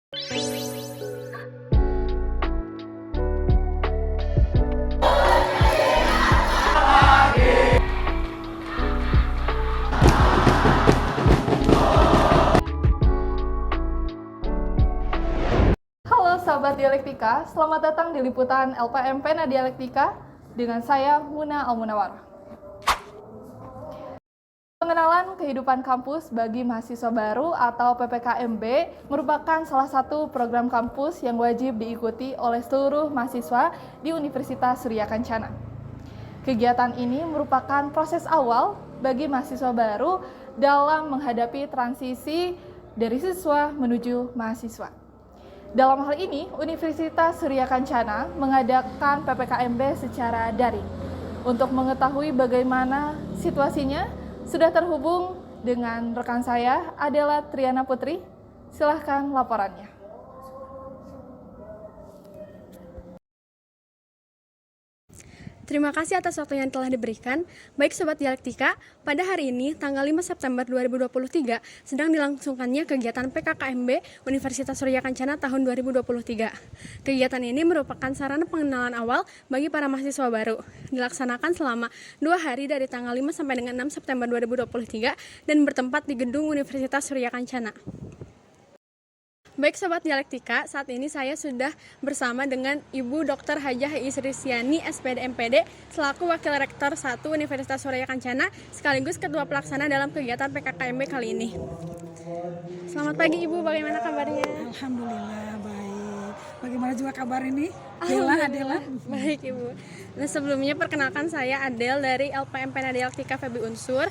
Halo sahabat dialektika, selamat datang di liputan LPM Pena Dialektika dengan saya Muna Almunawar. Pengenalan kehidupan kampus bagi mahasiswa baru atau PPKMB merupakan salah satu program kampus yang wajib diikuti oleh seluruh mahasiswa di Universitas Surya Kencana. Kegiatan ini merupakan proses awal bagi mahasiswa baru dalam menghadapi transisi dari siswa menuju mahasiswa. Dalam hal ini, Universitas Surya Kencana mengadakan PPKMB secara daring. Untuk mengetahui bagaimana situasinya, sudah terhubung dengan rekan saya, Adela Triana Putri. Silahkan laporannya. Terima kasih atas waktu yang telah diberikan. Baik Sobat Dialektika, pada hari ini, tanggal 5 September 2023, sedang dilangsungkannya kegiatan PKKMB Universitas Surya Kencana tahun 2023. Kegiatan ini merupakan sarana pengenalan awal bagi para mahasiswa baru. Dilaksanakan selama 2 hari dari tanggal 5 sampai dengan 6 September 2023 dan bertempat di gedung Universitas Surya Kencana. Baik Sobat Dialektika, saat ini saya sudah bersama dengan Ibu Dr. Hajah Isrisyani, SPD MPD, selaku Wakil Rektor 1 Universitas Surya Kencana, sekaligus Ketua Pelaksana dalam kegiatan PKKMB kali ini. Selamat pagi Ibu, bagaimana kabarnya? Alhamdulillah baik. Bagaimana juga kabar ini? Adela? Baik Ibu. Nah, sebelumnya perkenalkan saya Adel dari LPM Pena Dialektika FEB Unsur.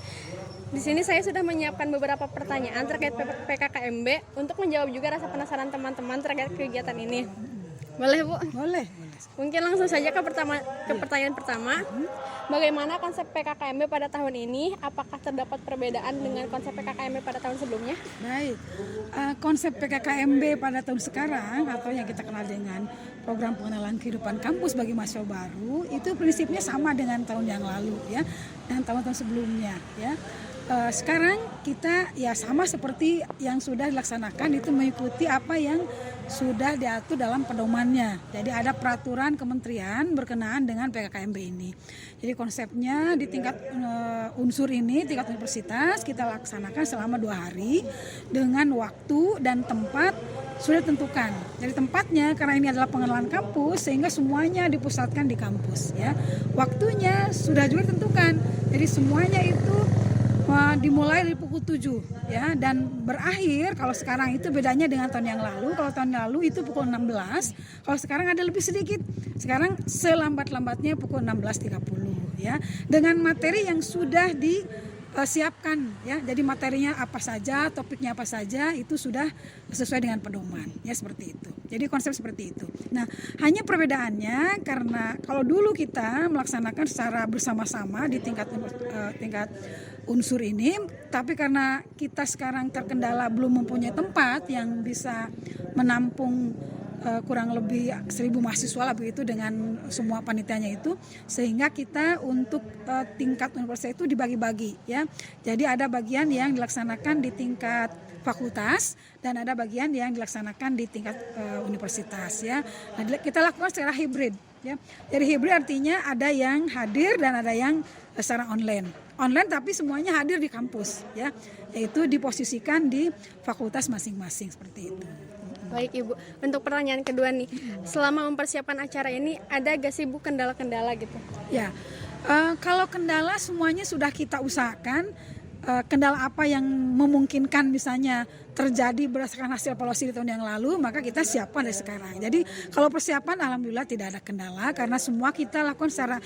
Di sini saya sudah menyiapkan beberapa pertanyaan terkait PKKMB untuk menjawab juga rasa penasaran teman-teman terkait kegiatan ini. Boleh Bu? Boleh. Mungkin langsung saja ke pertanyaan pertama. Bagaimana konsep PKKMB pada tahun ini? Apakah terdapat perbedaan dengan konsep PKKMB pada tahun sebelumnya? Baik. Konsep PKKMB pada tahun sekarang atau yang kita kenal dengan program pengenalan kehidupan kampus bagi mahasiswa baru itu prinsipnya sama dengan tahun yang lalu ya dan tahun-tahun sebelumnya ya. Sekarang kita ya sama seperti yang sudah dilaksanakan, itu mengikuti apa yang sudah diatur dalam pedomannya. Jadi ada peraturan kementerian berkenaan dengan PKKMB ini. Jadi konsepnya di tingkat unsur ini, tingkat universitas kita laksanakan selama 2 hari dengan waktu dan tempat sudah ditentukan. Jadi tempatnya karena ini adalah pengenalan kampus sehingga semuanya dipusatkan di kampus ya. Waktunya sudah juga ditentukan. Jadi semuanya itu dimulai dari pukul 7 ya dan berakhir kalau sekarang itu bedanya dengan tahun yang lalu. Kalau tahun yang lalu itu pukul 16, kalau sekarang ada lebih sedikit. Sekarang selambat-lambatnya pukul 16.30 ya. Dengan materi yang sudah disiapkan ya. Jadi materinya apa saja, topiknya apa saja itu sudah sesuai dengan pedoman ya, seperti itu. Jadi konsep seperti itu. Nah, hanya perbedaannya karena kalau dulu kita melaksanakan secara bersama-sama di tingkat unsur ini, tapi karena kita sekarang terkendala belum mempunyai tempat yang bisa menampung kurang lebih 1.000 mahasiswa lah begitu dengan semua panitianya itu, sehingga kita untuk tingkat universitas itu dibagi-bagi ya. Jadi ada bagian yang dilaksanakan di tingkat fakultas dan ada bagian yang dilaksanakan di tingkat universitas ya. Nah, kita lakukan secara hibrid ya. Jadi hibrid artinya ada yang hadir dan ada yang secara online tapi semuanya hadir di kampus ya, yaitu diposisikan di fakultas masing-masing seperti itu. Baik Ibu, untuk pertanyaan kedua nih, selama mempersiapkan acara ini ada gak sih Bu kendala-kendala gitu? Ya, kalau kendala semuanya sudah kita usahakan. Kendala apa yang memungkinkan misalnya terjadi berdasarkan hasil evaluasi di tahun yang lalu, maka kita siapkan dari sekarang. Jadi kalau persiapan alhamdulillah tidak ada kendala karena semua kita lakukan secara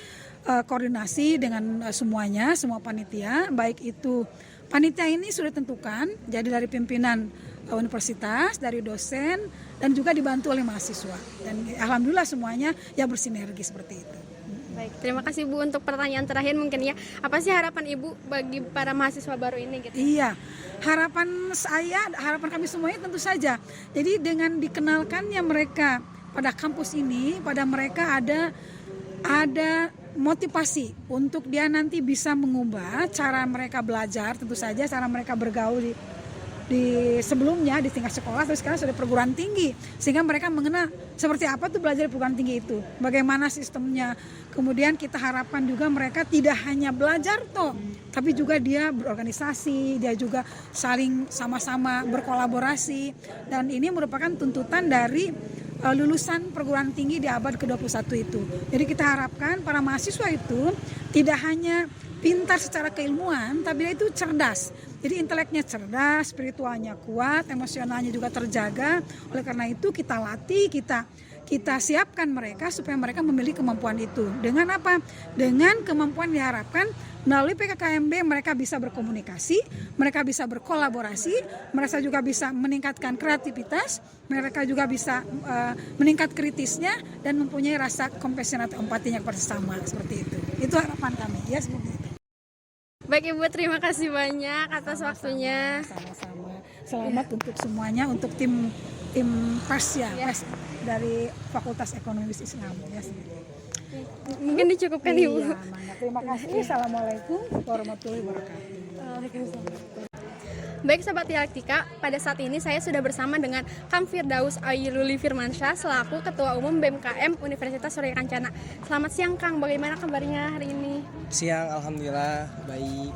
koordinasi dengan semuanya, semua panitia, baik itu panitia ini sudah ditentukan, jadi dari pimpinan universitas, dari dosen dan juga dibantu oleh mahasiswa. Dan alhamdulillah semuanya ya bersinergi seperti itu. Baik, terima kasih Bu. Untuk pertanyaan terakhir mungkin ya, apa sih harapan Ibu bagi para mahasiswa baru ini gitu? Iya, harapan kami semuanya tentu saja. Jadi dengan dikenalkannya mereka pada kampus ini, pada mereka ada motivasi untuk dia nanti bisa mengubah cara mereka belajar, tentu saja cara mereka bergaul di sebelumnya di tingkat sekolah, terus sekarang sudah perguruan tinggi, sehingga mereka mengenal seperti apa tuh belajar di perguruan tinggi itu, bagaimana sistemnya. Kemudian kita harapkan juga mereka tidak hanya belajar toh, tapi juga dia berorganisasi, dia juga saling sama-sama berkolaborasi, dan ini merupakan tuntutan dari lulusan perguruan tinggi di abad ke-21 itu. Jadi kita harapkan para mahasiswa itu tidak hanya pintar secara keilmuan, tapi dia itu cerdas. Jadi inteleknya cerdas, spiritualnya kuat, emosionalnya juga terjaga. Oleh karena itu kita latih, kita siapkan mereka supaya mereka memiliki kemampuan itu. Dengan apa? Dengan kemampuan diharapkan melalui PKKMB mereka bisa berkomunikasi, mereka bisa berkolaborasi, mereka juga bisa meningkatkan kreativitas, mereka juga bisa meningkat kritisnya dan mempunyai rasa compassion atau empatinya kepada sesama, seperti itu. Itu harapan kami, ya seperti itu. Baik Ibu, terima kasih banyak atas waktunya. Sama-sama. Selamat untuk semuanya, untuk tim PAS ya, PAS dari Fakultas Ekonomi Islam ya. Mungkin dicukupkan Ibu. Iya, terima kasih. Assalamualaikum warahmatullahi wabarakatuh. Baik Sobat Dialektika, pada saat ini saya sudah bersama dengan Kang Firdaus Ayiluli Firmansyah selaku Ketua Umum BMKM Universitas Surya Kencana. Selamat siang Kang, bagaimana kabarnya hari ini? Siang, alhamdulillah baik.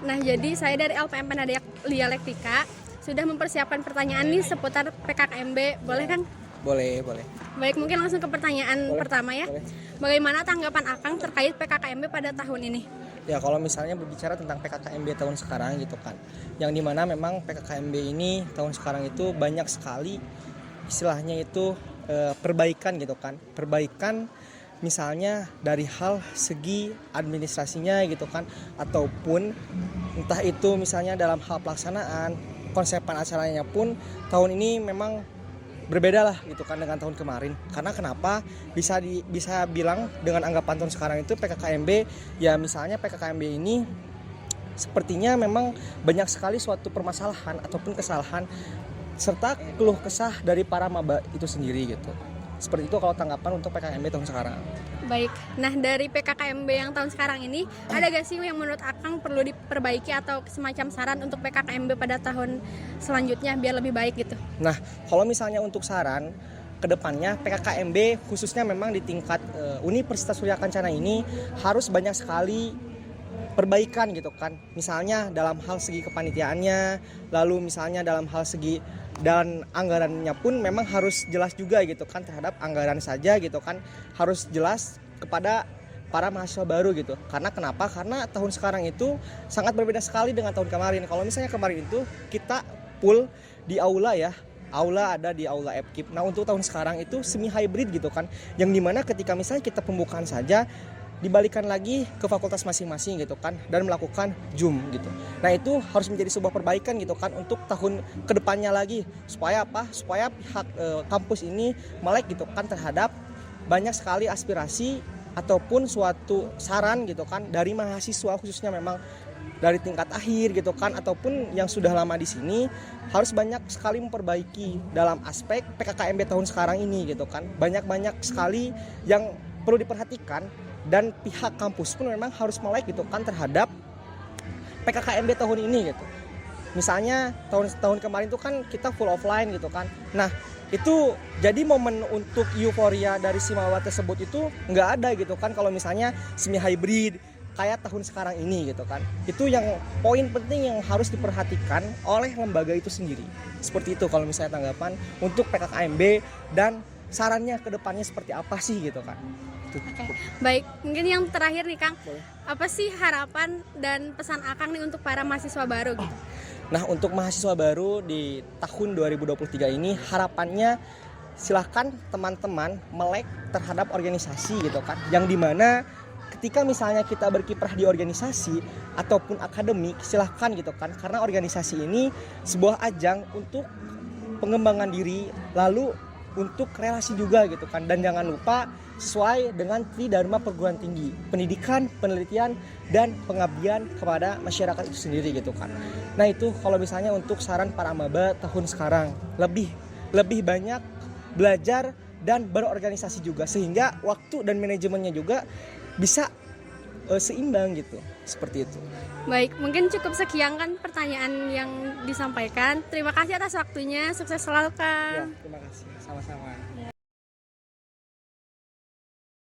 Nah, jadi saya dari LPM Penada Dialektika sudah mempersiapkan pertanyaan nih seputar PKKMB, boleh kan? Boleh. Baik, mungkin langsung ke pertanyaan pertama ya. Boleh. Bagaimana tanggapan Akang terkait PKKMB pada tahun ini? Ya, kalau misalnya berbicara tentang PKKMB tahun sekarang gitu kan, yang dimana memang PKKMB ini tahun sekarang itu banyak sekali istilahnya itu perbaikan gitu kan, perbaikan misalnya dari hal segi administrasinya gitu kan, ataupun entah itu misalnya dalam hal pelaksanaan, konsepan acaranya pun tahun ini memang berbeda lah gitu kan dengan tahun kemarin. Karena kenapa bisa bilang dengan anggapan tahun sekarang itu PKKMB, ya misalnya PKKMB ini sepertinya memang banyak sekali suatu permasalahan ataupun kesalahan serta keluh kesah dari para maba itu sendiri gitu. Seperti itu kalau tanggapan untuk PKKMB tahun sekarang. Baik, nah dari PKKMB yang tahun sekarang ini ada gak sih yang menurut Akang perlu diperbaiki atau semacam saran untuk PKKMB pada tahun selanjutnya biar lebih baik gitu? Nah, kalau misalnya untuk saran ke depannya PKKMB khususnya memang di tingkat Universitas Surya Kencana ini harus banyak sekali perbaikan gitu kan. Misalnya dalam hal segi kepanitiaannya, lalu misalnya dalam hal segi dan anggarannya pun memang harus jelas juga gitu kan, terhadap anggaran saja gitu kan harus jelas kepada para mahasiswa baru gitu. Karena kenapa? Karena tahun sekarang itu sangat berbeda sekali dengan tahun kemarin. Kalau misalnya kemarin itu kita full di aula ya, aula ada di aula FKIP. Nah, untuk tahun sekarang itu semi hybrid gitu kan, yang dimana ketika misalnya kita pembukaan saja dibalikan lagi ke fakultas masing-masing gitu kan, dan melakukan Zoom gitu. Nah, itu harus menjadi sebuah perbaikan gitu kan untuk tahun kedepannya lagi, supaya apa? Supaya pihak kampus ini melek gitu kan terhadap banyak sekali aspirasi ataupun suatu saran gitu kan dari mahasiswa, khususnya memang dari tingkat akhir gitu kan ataupun yang sudah lama di sini, harus banyak sekali memperbaiki dalam aspek PKKMB tahun sekarang ini gitu kan. Banyak sekali yang perlu diperhatikan. Dan pihak kampus pun memang harus melek gitu kan terhadap PKKMB tahun ini gitu. Misalnya tahun kemarin tuh kan kita full offline gitu kan. Nah, itu jadi momen untuk euforia dari Simawa tersebut itu nggak ada gitu kan kalau misalnya semi hybrid kayak tahun sekarang ini gitu kan. Itu yang poin penting yang harus diperhatikan oleh lembaga itu sendiri. Seperti itu kalau misalnya tanggapan untuk PKKMB dan sarannya ke depannya seperti apa sih gitu kan. Oke. Baik, mungkin yang terakhir nih Kang, apa sih harapan dan pesan Akang nih untuk para mahasiswa baru gitu? Nah, untuk mahasiswa baru di tahun 2023 ini harapannya silahkan teman-teman melek terhadap organisasi gitu kan, yang dimana ketika misalnya kita berkiprah di organisasi ataupun akademik, silahkan gitu kan, karena organisasi ini sebuah ajang untuk pengembangan diri, lalu untuk relasi juga gitu kan, dan jangan lupa sesuai dengan Tridharma Perguruan Tinggi, pendidikan, penelitian, dan pengabdian kepada masyarakat itu sendiri gitu kan. Nah, itu kalau misalnya untuk saran para maba tahun sekarang, lebih banyak belajar dan berorganisasi juga, sehingga waktu dan manajemennya juga bisa seimbang gitu, seperti itu. Baik, mungkin cukup sekian kan pertanyaan yang disampaikan. Terima kasih atas waktunya, sukses selalu Kang. Terima kasih, sama-sama.